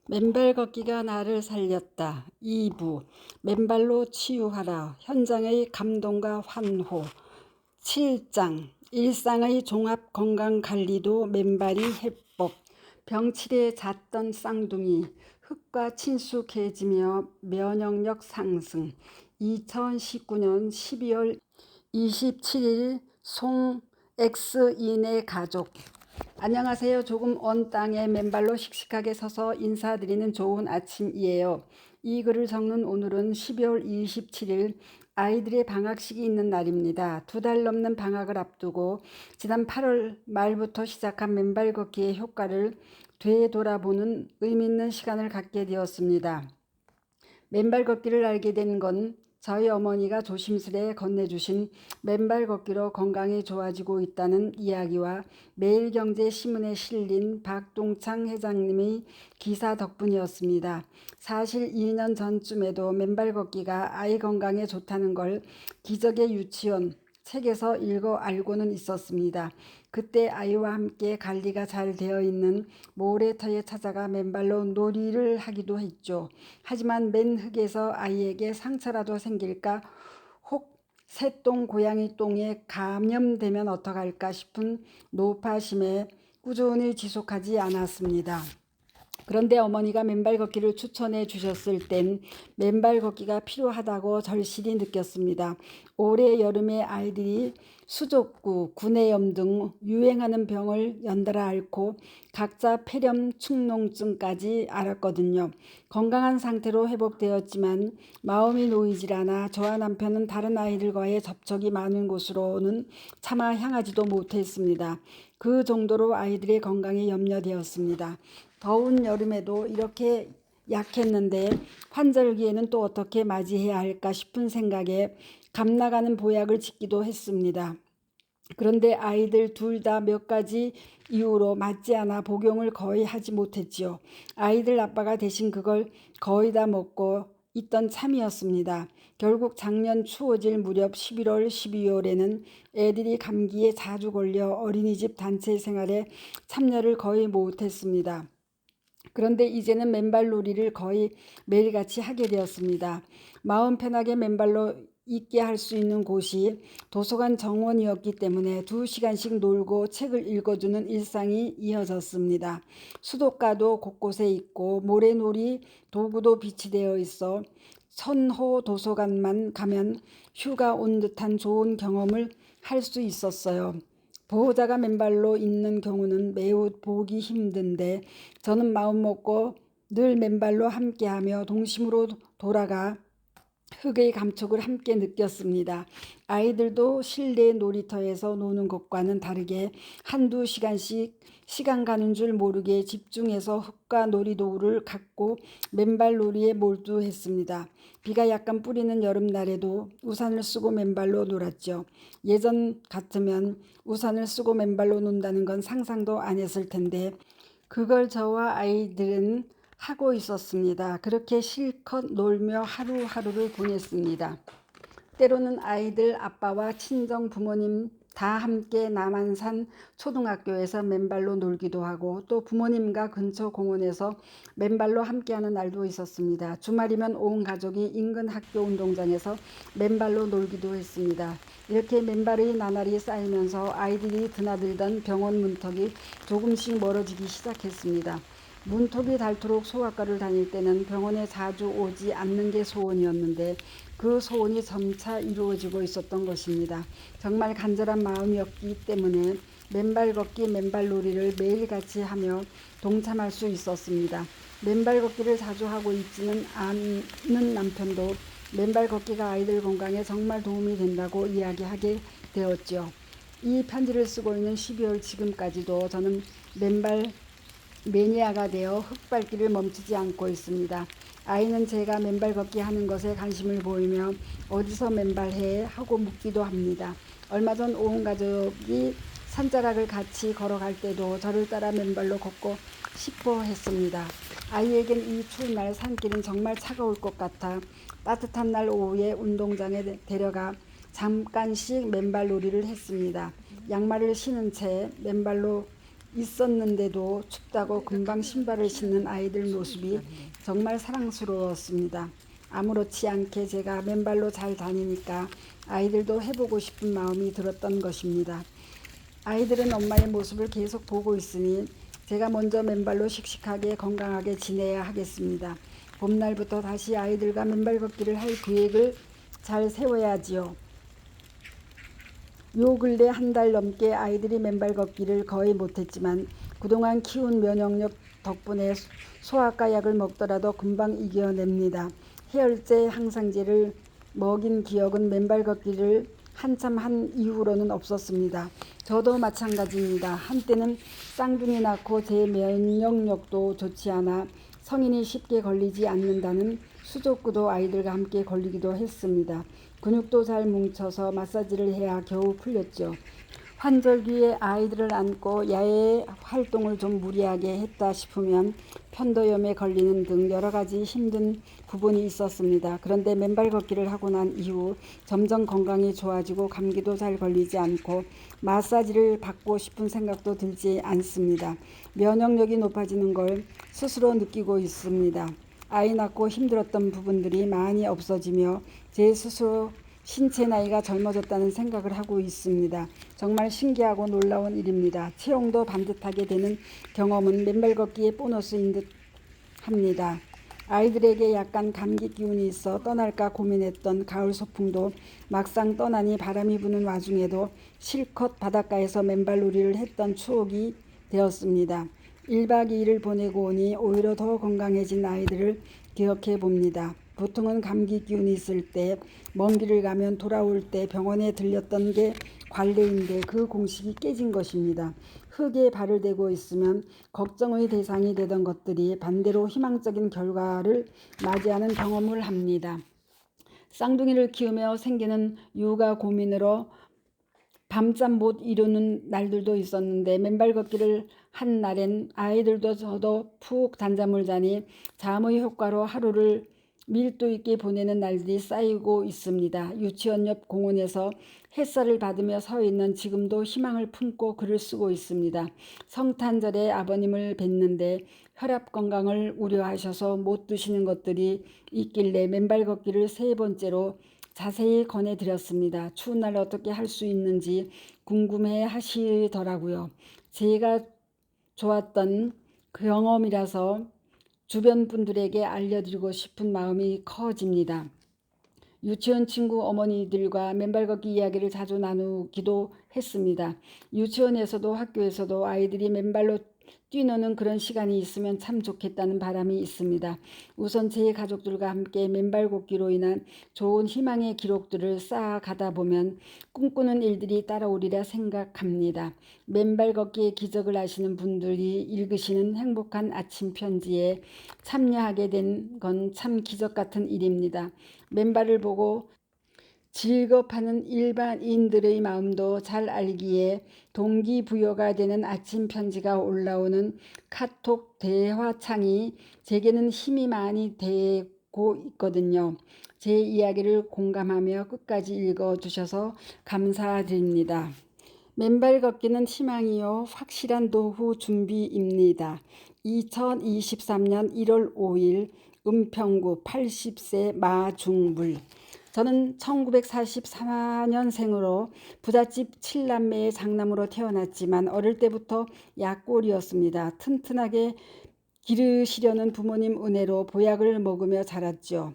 맨발 걷기가 나를 살렸다. 2부 맨발로 치유하라. 현장의 감동과 환호. 7장 일상의 종합 건강관리도 맨발이 해법. 병치레 잦던 쌍둥이 흙과 친숙해지며 면역력 상승. 2019년 12월 27일 송 X인의 가족. 안녕하세요. 조금 언 땅에 맨발로 씩씩하게 서서 인사드리는 좋은 아침이에요. 이 글을 적는 오늘은 12월 27일 아이들의 방학식이 있는 날입니다. 2달 넘는 방학을 앞두고 지난 8월 말부터 시작한 맨발 걷기의 효과를 되돌아보는 의미 있는 시간을 갖게 되었습니다. 맨발 걷기를 알게 된 건 저희 어머니가 조심스레 건네주신 맨발 걷기로 건강이 좋아지고 있다는 이야기와 매일경제신문에 실린 박동창 회장님의 기사 덕분이었습니다. 사실 2년 전쯤에도 맨발 걷기가 아이 건강에 좋다는 걸 기적의 유치원 책에서 읽어 알고는 있었습니다. 그때 아이와 함께 관리가 잘 되어 있는 모래터에 찾아가 맨발로 놀이를 하기도 했죠. 하지만 맨 흙에서 아이에게 상처라도 생길까, 혹 새똥 고양이 똥에 감염되면 어떡할까 싶은 노파심에 꾸준히 지속하지 않았습니다. 그런데 어머니가 맨발 걷기를 추천해 주셨을 땐 맨발 걷기가 필요하다고 절실히 느꼈습니다. 올해 여름에 아이들이 수족구, 구내염 등 유행하는 병을 연달아 앓고 각자 폐렴, 축농증까지 앓았거든요. 건강한 상태로 회복되었지만 마음이 놓이질 않아 저와 남편은 다른 아이들과의 접촉이 많은 곳으로는 차마 향하지도 못했습니다. 그 정도로 아이들의 건강이 염려되었습니다. 더운 여름에도 이렇게 약했는데 환절기에는 또 어떻게 맞이해야 할까 싶은 생각에 감나가는 보약을 짓기도 했습니다. 그런데 아이들 둘 다 몇 가지 이유로 맞지 않아 복용을 거의 하지 못했지요. 아이들 아빠가 대신 그걸 거의 다 먹고 있던 참이었습니다. 결국 작년 추워질 무렵 11월, 12월에는 애들이 감기에 자주 걸려 어린이집 단체 생활에 참여를 거의 못했습니다. 그런데 이제는 맨발 놀이를 거의 매일같이 하게 되었습니다. 마음 편하게 맨발로 있게 할 수 있는 곳이 도서관 정원이었기 때문에 2시간씩 놀고 책을 읽어주는 일상이 이어졌습니다. 수도가도 곳곳에 있고 모래놀이 도구도 비치되어 있어 선호 도서관만 가면 휴가 온 듯한 좋은 경험을 할 수 있었어요. 보호자가 맨발로 있는 경우는 매우 보기 힘든데 저는 마음먹고 늘 맨발로 함께하며 동심으로 돌아가 흙의 감촉을 함께 느꼈습니다. 아이들도 실내 놀이터에서 노는 것과는 다르게 한두 시간씩 시간 가는 줄 모르게 집중해서 흙과 놀이도구를 갖고 맨발 놀이에 몰두했습니다. 비가 약간 뿌리는 여름날에도 우산을 쓰고 맨발로 놀았죠. 예전 같으면 우산을 쓰고 맨발로 논다는 건 상상도 안 했을 텐데 그걸 저와 아이들은 하고 있었습니다. 그렇게 실컷 놀며 하루하루를 보냈습니다. 때로는 아이들 아빠와 친정 부모님 다 함께 남한산 초등학교에서 맨발로 놀기도 하고 또 부모님과 근처 공원에서 맨발로 함께하는 날도 있었습니다. 주말이면 온 가족이 인근 학교 운동장에서 맨발로 놀기도 했습니다. 이렇게 맨발의 나날이 쌓이면서 아이들이 드나들던 병원 문턱이 조금씩 멀어지기 시작했습니다. 문턱이 닳도록 소아과를 다닐 때는 병원에 자주 오지 않는 게 소원이었는데 그 소원이 점차 이루어지고 있었던 것입니다. 정말 간절한 마음이었기 때문에 맨발 걷기, 맨발 놀이를 매일같이 하며 동참할 수 있었습니다. 맨발 걷기를 자주 하고 있지는 않는 남편도 맨발 걷기가 아이들 건강에 정말 도움이 된다고 이야기하게 되었죠. 이 편지를 쓰고 있는 12월 지금까지도 저는 맨발 매니아가 되어 흙밟기를 멈추지 않고 있습니다. 아이는 제가 맨발 걷기 하는 것에 관심을 보이며 어디서 맨발해 하고 묻기도 합니다. 얼마 전 온 가족이 산자락을 같이 걸어갈 때도 저를 따라 맨발로 걷고 싶어 했습니다. 아이에겐 이 추운 날 산길은 정말 차가울 것 같아 따뜻한 날 오후에 운동장에 데려가 잠깐씩 맨발 놀이를 했습니다. 양말을 신은 채 맨발로 있었는데도 춥다고 금방 신발을 신는 아이들 모습이 정말 사랑스러웠습니다. 아무렇지 않게 제가 맨발로 잘 다니니까 아이들도 해보고 싶은 마음이 들었던 것입니다. 아이들은 엄마의 모습을 계속 보고 있으니 제가 먼저 맨발로 씩씩하게 건강하게 지내야 하겠습니다. 봄날부터 다시 아이들과 맨발 걷기를 할 계획을 잘 세워야지요. 요 근래 한 달 넘게 아이들이 맨발 걷기를 거의 못했지만 그동안 키운 면역력 덕분에 소아과 약을 먹더라도 금방 이겨냅니다. 해열제 항상제를 먹인 기억은 맨발 걷기를 한참 한 이후로는 없었습니다. 저도 마찬가지입니다. 한때는 쌍둥이 낳고 제 면역력도 좋지 않아 성인이 쉽게 걸리지 않는다는 수족구도 아이들과 함께 걸리기도 했습니다. 근육도 잘 뭉쳐서 마사지를 해야 겨우 풀렸죠. 환절기에 아이들을 안고 야외 활동을 좀 무리하게 했다 싶으면 편도염에 걸리는 등 여러 가지 힘든 부분이 있었습니다. 그런데 맨발 걷기를 하고 난 이후 점점 건강이 좋아지고 감기도 잘 걸리지 않고 마사지를 받고 싶은 생각도 들지 않습니다. 면역력이 높아지는 걸 스스로 느끼고 있습니다. 아이 낳고 힘들었던 부분들이 많이 없어지며 제 스스로 신체 나이가 젊어졌다는 생각을 하고 있습니다. 정말 신기하고 놀라운 일입니다. 체형도 반듯하게 되는 경험은 맨발 걷기의 보너스인 듯 합니다. 아이들에게 약간 감기 기운이 있어 떠날까 고민했던 가을 소풍도 막상 떠나니 바람이 부는 와중에도 실컷 바닷가에서 맨발놀이를 했던 추억이 되었습니다. 1박 2일을 보내고 오니 오히려 더 건강해진 아이들을 기억해 봅니다. 보통은 감기 기운이 있을 때 먼 길을 가면 돌아올 때 병원에 들렸던 게 관례인데 그 공식이 깨진 것입니다. 흙에 발을 대고 있으면 걱정의 대상이 되던 것들이 반대로 희망적인 결과를 맞이하는 경험을 합니다. 쌍둥이를 키우며 생기는 육아 고민으로 밤잠 못 이루는 날들도 있었는데 맨발 걷기를 한 날엔 아이들도 저도 푹 단잠을 자니 잠의 효과로 하루를 밀도 있게 보내는 날들이 쌓이고 있습니다. 유치원 옆 공원에서 햇살을 받으며 서 있는 지금도 희망을 품고 글을 쓰고 있습니다. 성탄절에 아버님을 뵀는데 혈압 건강을 우려하셔서 못 드시는 것들이 있길래 맨발 걷기를 3번째로 자세히 권해드렸습니다. 추운 날 어떻게 할 수 있는지 궁금해 하시더라고요. 제가 좋았던 경험이라서 주변 분들에게 알려드리고 싶은 마음이 커집니다. 유치원 친구 어머니들과 맨발 걷기 이야기를 자주 나누기도 했습니다. 유치원에서도 학교에서도 아이들이 맨발로 뛰노는 그런 시간이 있으면 참 좋겠다는 바람이 있습니다. 우선 제 가족들과 함께 맨발 걷기로 인한 좋은 희망의 기록들을 쌓아가다 보면 꿈꾸는 일들이 따라오리라 생각합니다. 맨발 걷기의 기적을 아시는 분들이 읽으시는 행복한 아침 편지에 참여하게 된 건 참 기적 같은 일입니다. 맨발을 보고 즐겁하는 일반인들의 마음도 잘 알기에 동기부여가 되는 아침 편지가 올라오는 카톡 대화창이 제게는 힘이 많이 되고 있거든요. 제 이야기를 공감하며 끝까지 읽어주셔서 감사드립니다. 맨발 걷기는 희망이요 확실한 노후 준비입니다. 2023년 1월 5일 은평구 80세 마중물. 저는 1944년생으로 부잣집 7남매의 장남으로 태어났지만 어릴 때부터 약골이었습니다. 튼튼하게 기르시려는 부모님 은혜로 보약을 먹으며 자랐죠.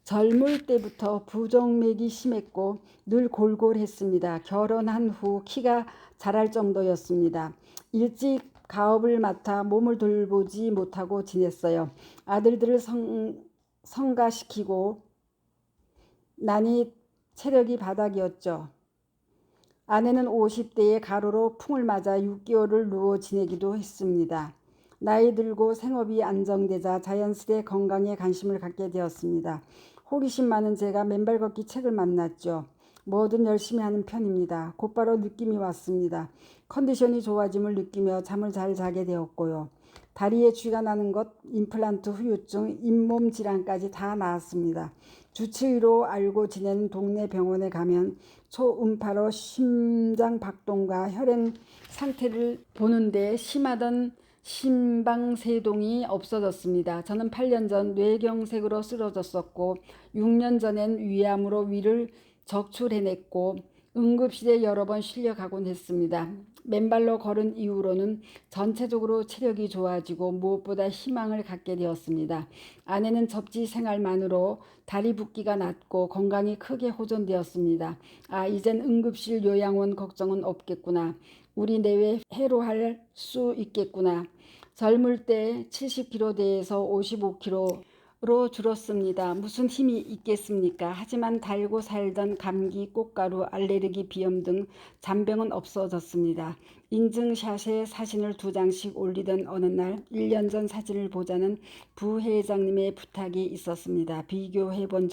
젊을 때부터 부정맥이 심했고 늘 골골했습니다. 결혼한 후 키가 자랄 정도였습니다. 일찍 가업을 맡아 몸을 돌보지 못하고 지냈어요. 아들들을 성가시키고 나니 체력이 바닥이었죠. 아내는 50대에 가로로 풍을 맞아 6개월을 누워 지내기도 했습니다. 나이 들고 생업이 안정되자 자연스레 건강에 관심을 갖게 되었습니다. 호기심 많은 제가 맨발 걷기 책을 만났죠. 뭐든 열심히 하는 편입니다. 곧바로 느낌이 왔습니다. 컨디션이 좋아짐을 느끼며 잠을 잘 자게 되었고요. 다리에 쥐가 나는 것, 임플란트 후유증, 잇몸 질환까지 다 나았습니다. 주치의로 알고 지내는 동네 병원에 가면 초음파로 심장 박동과 혈행 상태를 보는데 심하던 심방세동이 없어졌습니다. 저는 8년 전 뇌경색으로 쓰러졌었고 6년 전엔 위암으로 위를 적출해냈고 응급실에 여러 번 실려가곤 했습니다. 맨발로 걸은 이후로는 전체적으로 체력이 좋아지고 무엇보다 희망을 갖게 되었습니다. 아내는 접지 생활만으로 다리 붓기가 낫고 건강이 크게 호전되었습니다. 이젠 응급실 요양원 걱정은 없겠구나. 우리 내외 해로할 수 있겠구나. 젊을 때 70kg대에서 55kg로 줄었습니다. 무슨 힘이 있겠습니까? 하지만 달고 살던 감기, 꽃가루, 알레르기, 비염 등 잔병은 없어졌습니다. 인증샷에 사진을 2장씩 올리던 어느 날 1년 전 사진을 보자는 부회장님의 부탁이 있었습니다. 비교해본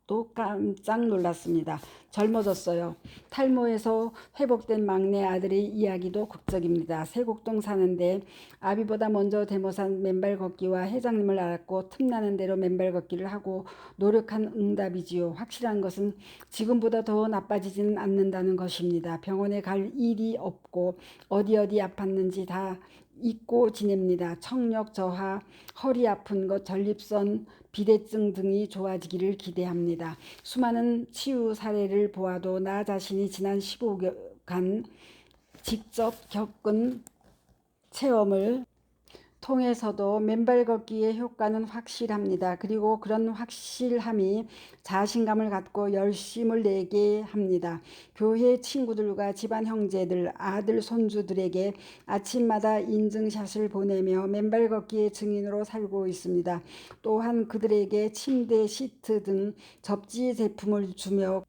또 깜짝 놀랐습니다. 젊어졌어요. 탈모에서 회복된 막내 아들의 이야기도 극적입니다. 세곡동 사는데 아비보다 먼저 대모산 맨발 걷기와 회장님을 알았고 틈나는 대로 맨발 걷기를 하고 노력한 응답이지요. 확실한 것은 지금보다 더 나빠지지는 않는다는 것입니다. 병원에 갈 일이 없고 어디 아팠는지 다 잊고 지냅니다. 청력 저하, 허리 아픈 것, 전립선, 비대증 등이 좋아지기를 기대합니다. 수많은 치유 사례를 보아도 나 자신이 지난 15개간 직접 겪은 체험을 통해서도 맨발 걷기의 효과는 확실합니다. 그리고 그런 확실함이 자신감을 갖고 열심을 내게 합니다. 교회 친구들과 집안 형제들, 아들, 손주들에게 아침마다 인증샷을 보내며 맨발 걷기의 증인으로 살고 있습니다. 또한 그들에게 침대, 시트 등 접지 제품을 주며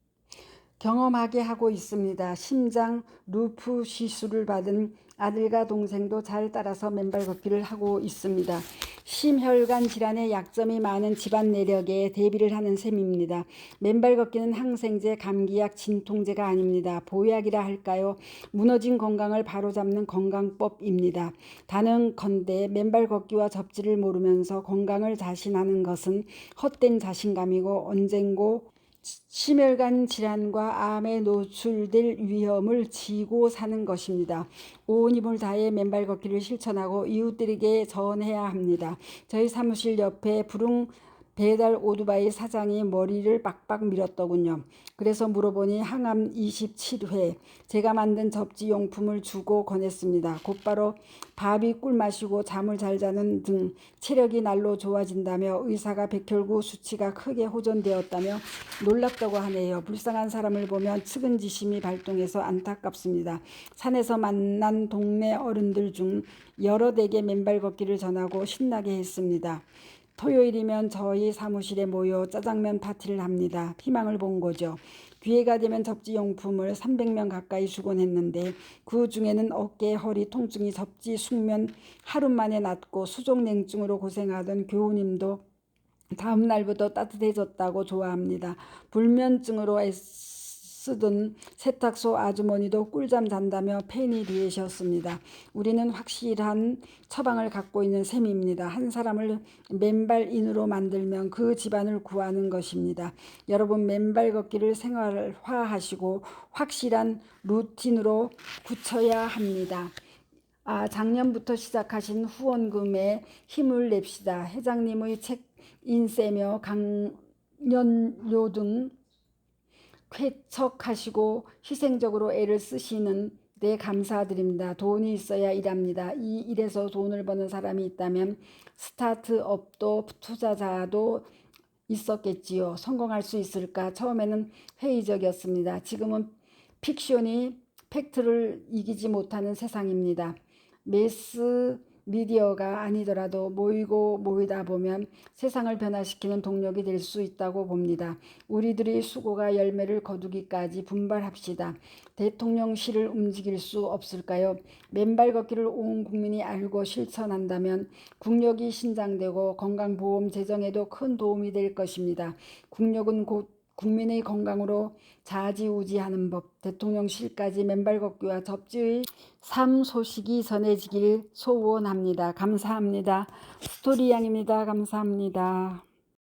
경험하게 하고 있습니다. 심장 루프 시술을 받은 아들과 동생도 잘 따라서 맨발 걷기를 하고 있습니다. 심혈관 질환의 약점이 많은 집안 내력에 대비를 하는 셈입니다. 맨발 걷기는 항생제, 감기약, 진통제가 아닙니다. 보약이라 할까요? 무너진 건강을 바로잡는 건강법입니다. 단언컨대 맨발 걷기와 접지를 모르면서 건강을 자신하는 것은 헛된 자신감이고 언젠고 심혈관 질환과 암에 노출될 위험을 지고 사는 것입니다. 온 힘을 다해 맨발 걷기를 실천하고 이웃들에게 전해야 합니다. 저희 사무실 옆에 부릉 배달 오토바이 사장이 머리를 빡빡 밀었더군요. 그래서 물어보니 항암 27회 제가 만든 접지 용품을 주고 권했습니다. 곧바로 밥이 꿀 마시고 잠을 잘 자는 등 체력이 날로 좋아진다며 의사가 백혈구 수치가 크게 호전되었다며 놀랍다고 하네요. 불쌍한 사람을 보면 측은지심이 발동해서 안타깝습니다. 산에서 만난 동네 어른들 중 여럿에게 맨발 걷기를 전하고 신나게 했습니다. 토요일이면 저희 사무실에 모여 짜장면 파티를 합니다. 희망을 본 거죠. 기회가 되면 접지용품을 300명 가까이 주곤 했는데 그 중에는 어깨, 허리 통증이 접지 숙면 하루 만에 낫고 수족냉증으로 고생하던 교우님도 다음 날부터 따뜻해졌다고 좋아합니다. 불면증으로 애쓰던 세탁소 아주머니도 꿀잠 잔다며 팬이 되셨습니다. 우리는 확실한 처방을 갖고 있는 셈입니다. 한 사람을 맨발인으로 만들면 그 집안을 구하는 것입니다. 여러분 맨발 걷기를 생활화하시고 확실한 루틴으로 굳혀야 합니다. 작년부터 시작하신 후원금에 힘을 냅시다. 회장님의 책 인세며 강연료 등 쾌척하시고 희생적으로 애를 쓰시는 데 감사드립니다. 돈이 있어야 일합니다. 이 일에서 돈을 버는 사람이 있다면 스타트업도 투자자도 있었겠지요. 성공할 수 있을까? 처음에는 회의적이었습니다. 지금은 픽션이 팩트를 이기지 못하는 세상입니다. 매스 미디어가 아니더라도 모이다 보면 세상을 변화시키는 동력이 될 수 있다고 봅니다. 우리들의 수고가 열매를 거두기까지 분발합시다. 대통령실을 움직일 수 없을까요? 맨발 걷기를 온 국민이 알고 실천한다면 국력이 신장되고 건강보험 재정에도 큰 도움이 될 것입니다. 국력은 곧 국민의 건강으로 좌지우지하는 법, 대통령실까지 맨발 걷기와 접지의 삶 소식이 전해지길 소원합니다. 감사합니다. 스토리양입니다. 감사합니다.